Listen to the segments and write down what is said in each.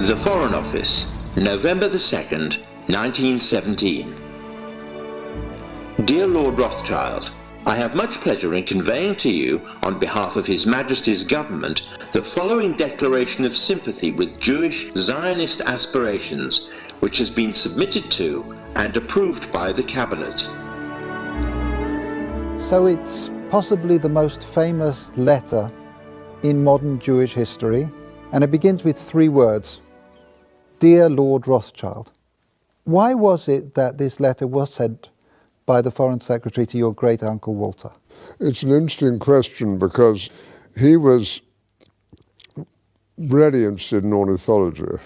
The Foreign Office, November the 2nd, 1917. Dear Lord Rothschild, I have much pleasure in conveying to you, on behalf of His Majesty's Government, the following declaration of sympathy with Jewish Zionist aspirations, which has been submitted to and approved by the Cabinet. So it's possibly the most famous letter in modern Jewish history, and it begins with 3 words: Dear Lord Rothschild. Why was it that this letter was sent by the Foreign Secretary to your great-uncle Walter? It's an interesting question because he was really interested in ornithology,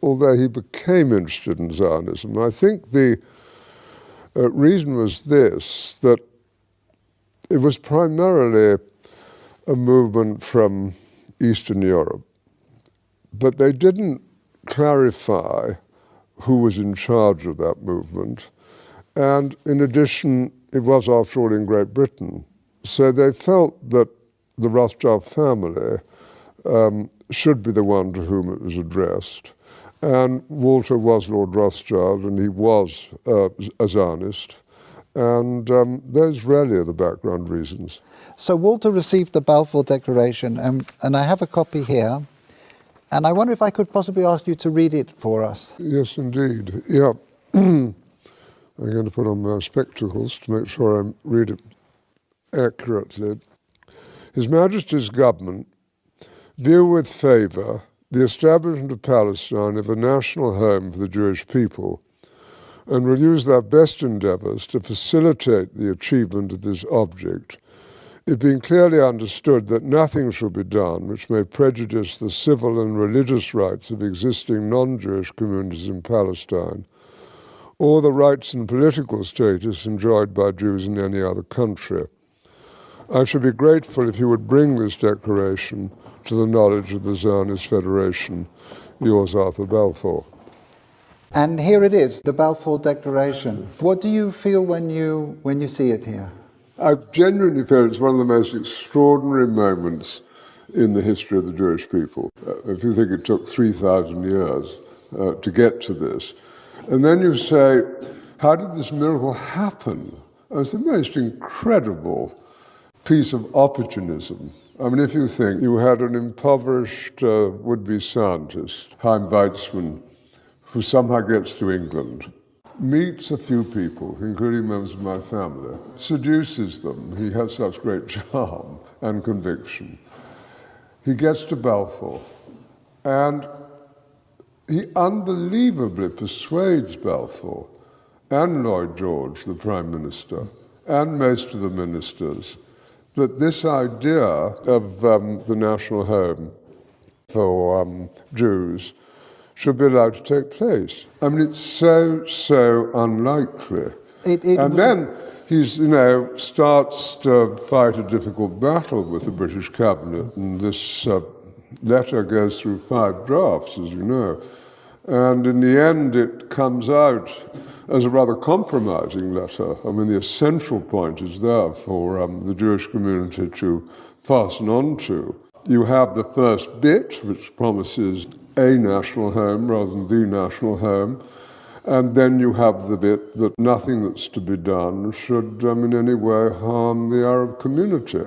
although he became interested in Zionism. I think the reason was this, that it was primarily a movement from Eastern Europe, but they didn't clarify who was in charge of that movement. And in addition, it was, after all, in Great Britain. So they felt that the Rothschild family should be the one to whom it was addressed. And Walter was Lord Rothschild, and he was a Zionist. And those really are the background reasons. So Walter received the Balfour Declaration, and I have a copy here. And I wonder if I could possibly ask you to read it for us. Yes, indeed. Yeah. I'm going to put on my spectacles to make sure I read it accurately. His Majesty's Government view with favour the establishment of Palestine as a national home for the Jewish people, and will use their best endeavours to facilitate the achievement of this object, it being clearly understood that nothing shall be done which may prejudice the civil and religious rights of existing non-Jewish communities in Palestine, or the rights and political status enjoyed by Jews in any other country. I should be grateful if you would bring this declaration to the knowledge of the Zionist Federation. Yours, Arthur Balfour. And here it is, the Balfour Declaration. What do you feel when you see it here? I genuinely feel it's one of the most extraordinary moments in the history of the Jewish people. If you think it took 3,000 years to get to this, and then you say, how did this miracle happen? It's the most incredible piece of opportunism. I mean, if you think you had an impoverished would-be scientist, Chaim Weizmann, who somehow gets to England, meets a few people, including members of my family, seduces them. He has such great charm and conviction. He gets to Balfour, and he unbelievably persuades Balfour and Lloyd George, the Prime Minister, and most of the ministers, that this idea of the national home for Jews should be allowed to take place. I mean, it's so unlikely. Then he's, starts to fight a difficult battle with the British cabinet, and this letter goes through 5 drafts, as you know. And in the end, it comes out as a rather compromising letter. I mean, the essential point is there for the Jewish community to fasten on to. You have the first bit, which promises a national home rather than the national home, and then you have the bit that nothing that's to be done should in any way harm the Arab community.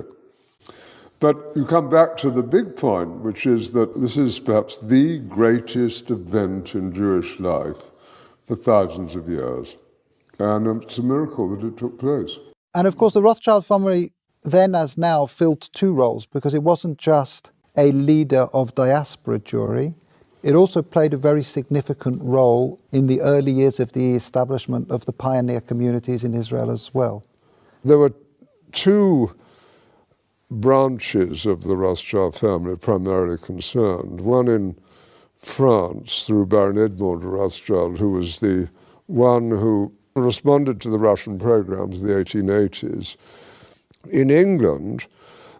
But you come back to the big point, which is that this is perhaps the greatest event in Jewish life for thousands of years. And it's a miracle that it took place. And of course, the Rothschild family then as now filled 2 roles, because it wasn't just a leader of diaspora Jewry, it also played a very significant role in the early years of the establishment of the pioneer communities in Israel as well. There were 2 branches of the Rothschild family primarily concerned. One in France through Baron Edmond Rothschild, who was the one who responded to the Russian programs of the 1880s. In England,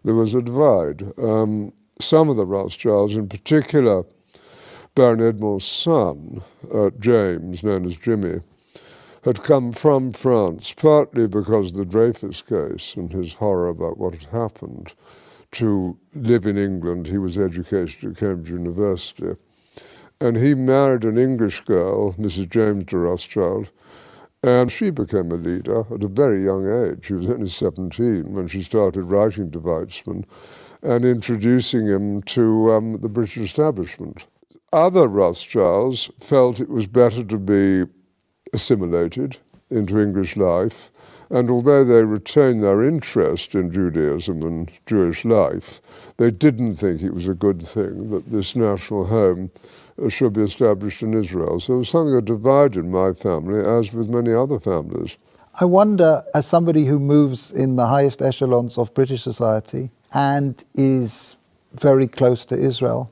there was a divide. Some of the Rothschilds, in particular Baron Edmond's son, James, known as Jimmy, had come from France, partly because of the Dreyfus case and his horror about what had happened, to live in England. He was educated at Cambridge University. And he married an English girl, Mrs. James de Rothschild, and she became a leader at a very young age. She was only 17 when she started writing to Weizmann and introducing him to the British establishment. Other Rothschilds felt it was better to be assimilated into English life, and although they retained their interest in Judaism and Jewish life, they didn't think it was a good thing that this national home should be established in Israel. So it was something that divided my family, as with many other families. I wonder, as somebody who moves in the highest echelons of British society and is very close to Israel,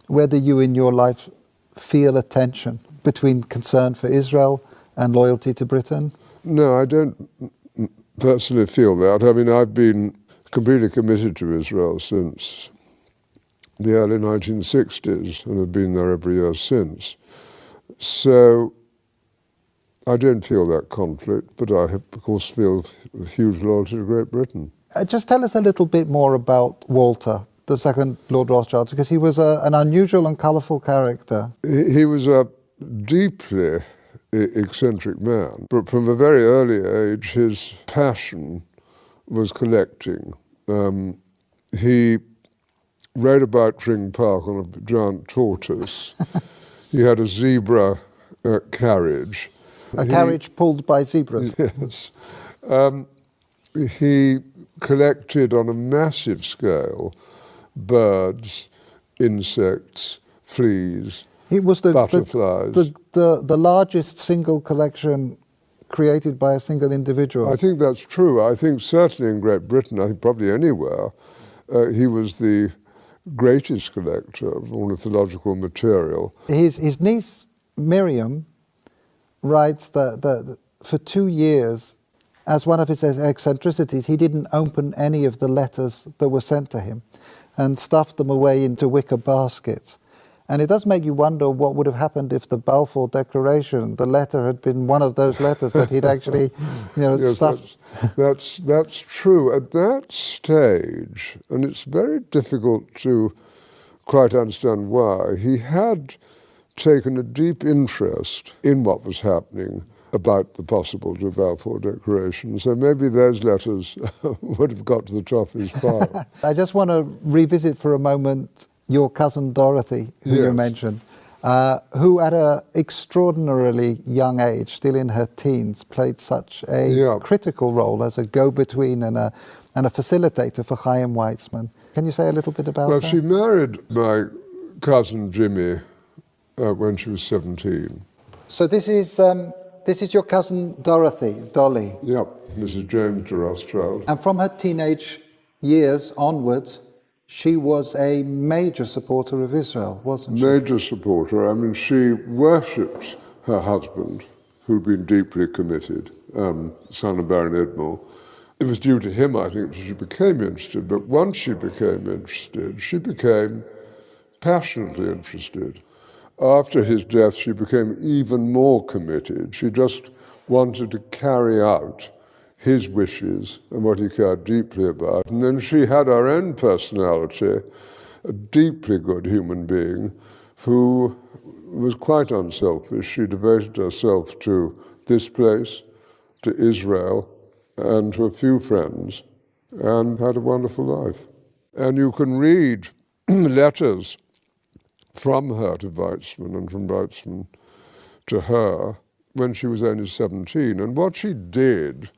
whether you in your life feel a tension between concern for Israel and loyalty to Britain? No, I don't personally feel that. I mean, I've been completely committed to Israel since the early 1960s and have been there every year since. So I don't feel that conflict, but I, of course, feel a huge loyalty to Great Britain. Just tell us a little bit more about Walter, the second Lord Rothschild, because he was an unusual and colourful character. He was a deeply eccentric man, but from a very early age his passion was collecting. He rode about Tring Park on a giant tortoise. He had a zebra carriage. A carriage pulled by zebras. Yes. He collected on a massive scale birds, insects, fleas, It was butterflies. the largest single collection created by a single individual. I think that's true. I think certainly in Great Britain, I think probably anywhere, he was the greatest collector of ornithological material. His niece, Miriam, writes that for 2 years, as one of his eccentricities, he didn't open any of the letters that were sent to him and stuffed them away into wicker baskets. And it does make you wonder what would have happened if the Balfour Declaration, the letter had been one of those letters that he'd actually, Yes, stuffed. That's true. At that stage, and it's very difficult to quite understand why, he had taken a deep interest in what was happening about the possible Balfour Declaration. So maybe those letters would have got to the top of his file. I just want to revisit for a moment your cousin Dorothy, who you mentioned, who at an extraordinarily young age, still in her teens, played such a critical role as a go-between and a facilitator for Chaim Weizmann. Can you say a little bit about Well, her? she married my cousin Jimmy when she was 17. So this is your cousin Dorothy, Dolly. Yep, Mrs. James de Rothschild. And from her teenage years onwards, she was a major supporter of Israel, wasn't she? Major supporter. I mean, she worshipped her husband, who'd been deeply committed, son of Baron Edmore. It was due to him, I think, that she became interested. But once she became interested, she became passionately interested. After his death, she became even more committed. She just wanted to carry out his wishes and what he cared deeply about. And then she had her own personality, a deeply good human being who was quite unselfish. She devoted herself to this place, to Israel, and to a few friends, and had a wonderful life. And you can read letters from her to Weizmann and from Weizmann to her when she was only 17. And what she did,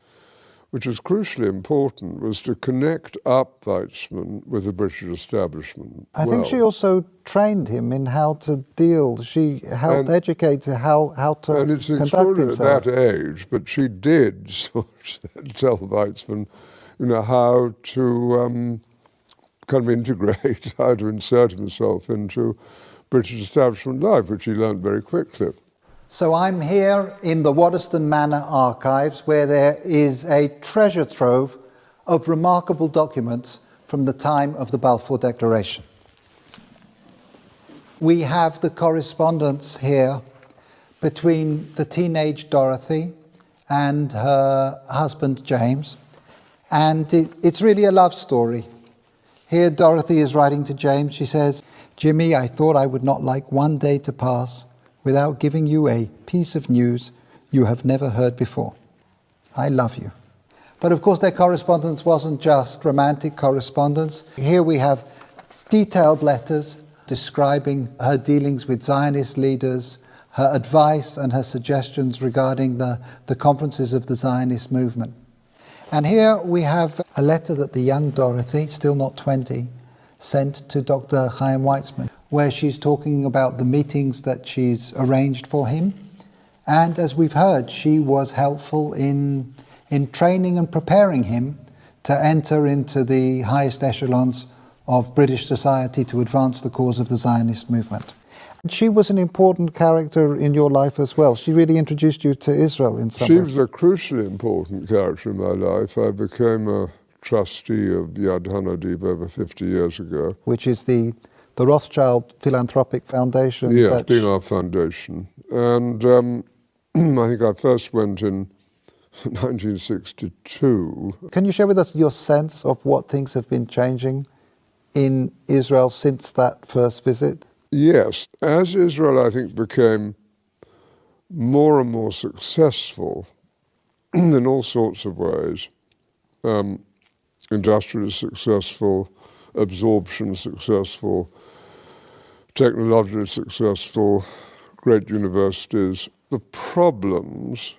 which was crucially important, was to connect up Weizmann with the British establishment. I think she also trained him in how to deal. She helped educate how to and it's conduct himself. At that age, but she did sort of tell Weizmann, how to kind of integrate, how to insert himself into British establishment life, which he learned very quickly. So I'm here in the Waddesdon Manor archives, where there is a treasure trove of remarkable documents from the time of the Balfour Declaration. We have the correspondence here between the teenage Dorothy and her husband James, and it's really a love story. Here Dorothy is writing to James. She says, Jimmy, I thought I would not like one day to pass without giving you a piece of news you have never heard before. I love you. But of course their correspondence wasn't just romantic correspondence. Here we have detailed letters describing her dealings with Zionist leaders, her advice and her suggestions regarding the conferences of the Zionist movement. And here we have a letter that the young Dorothy, still not 20, sent to Dr. Chaim Weizmann, where she's talking about the meetings that she's arranged for him. And as we've heard, she was helpful in training and preparing him to enter into the highest echelons of British society to advance the cause of the Zionist movement. She was an important character in your life as well. She really introduced you to Israel in some way. She was a crucially important character in my life. I became a trustee of Yad Hanadiv over 50 years ago. Which is the Rothschild Philanthropic Foundation. Yes, being our foundation. And I think I first went in 1962. Can you share with us your sense of what things have been changing in Israel since that first visit? Yes. As Israel, I think, became more and more successful in all sorts of ways, industrially successful, absorption successful, technologically successful, great universities, the problems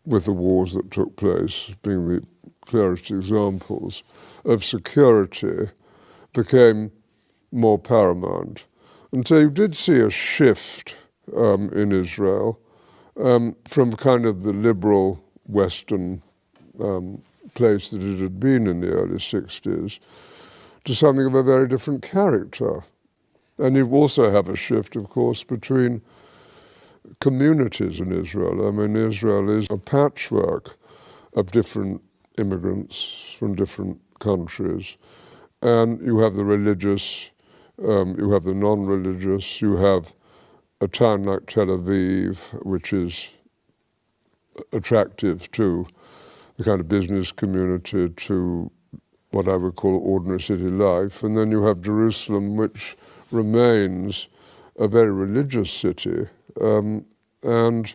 with the wars that took place, being the clearest examples, of security became more paramount. And so you did see a shift in Israel from kind of the liberal Western place that it had been in the early 60s to something of a very different character. And you also have a shift, of course, between communities in Israel. I mean, Israel is a patchwork of different immigrants from different countries. And you have the religious, you have the non-religious, you have a town like Tel Aviv, which is attractive to the kind of business community, to what I would call ordinary city life. And then you have Jerusalem, which remains a very religious city and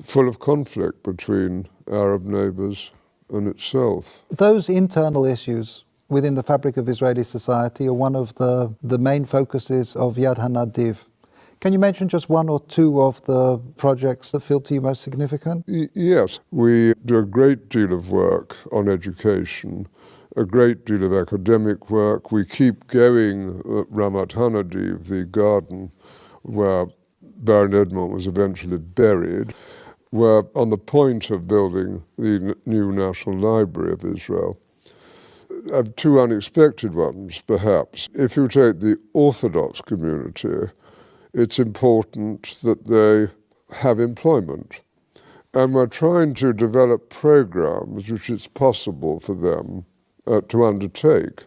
full of conflict between Arab neighbors and itself. Those internal issues within the fabric of Israeli society are one of the main focuses of Yad Hanadiv. Can you mention just one or two of the projects that feel to you most significant? Yes, we do a great deal of work on education, a great deal of academic work. We keep going at Ramat Hanadiv, the garden where Baron Edmond was eventually buried. We're on the point of building the new National Library of Israel. I have two unexpected ones, perhaps. If you take the Orthodox community, it's important that they have employment. And we're trying to develop programs which it's possible for them to undertake.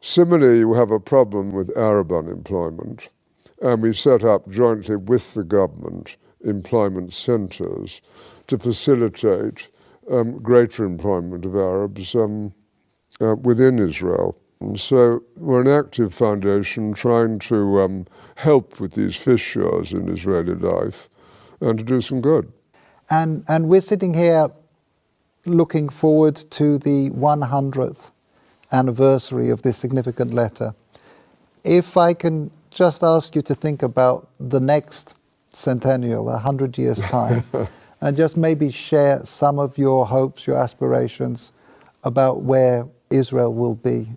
Similarly, you have a problem with Arab unemployment, and we set up jointly with the government employment centres to facilitate greater employment of Arabs within Israel. And so we're an active foundation trying to help with these fissures in Israeli life and to do some good. And we're sitting here looking forward to the 100th anniversary of this significant letter. If I can just ask you to think about the next centennial, 100 years' time, and just maybe share some of your hopes, your aspirations about where Israel will be.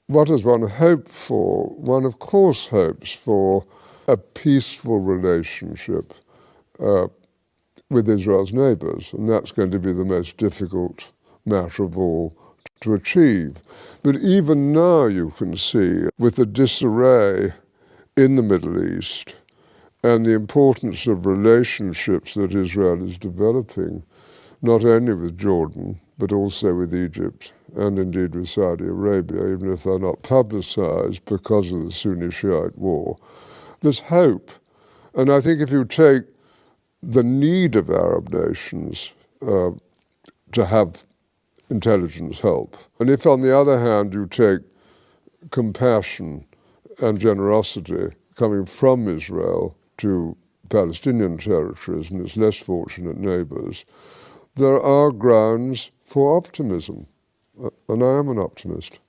What does one hope for? One, of course, hopes for a peaceful relationship with Israel's neighbors, and that's going to be the most difficult matter of all to achieve. But even now you can see, with the disarray in the Middle East and the importance of relationships that Israel is developing, not only with Jordan, but also with Egypt and indeed with Saudi Arabia, even if they're not publicized because of the Sunni-Shiite war. There's hope. And I think if you take the need of Arab nations to have intelligence help, and if on the other hand you take compassion and generosity coming from Israel to Palestinian territories and its less fortunate neighbours, there are grounds for optimism. And I am an optimist.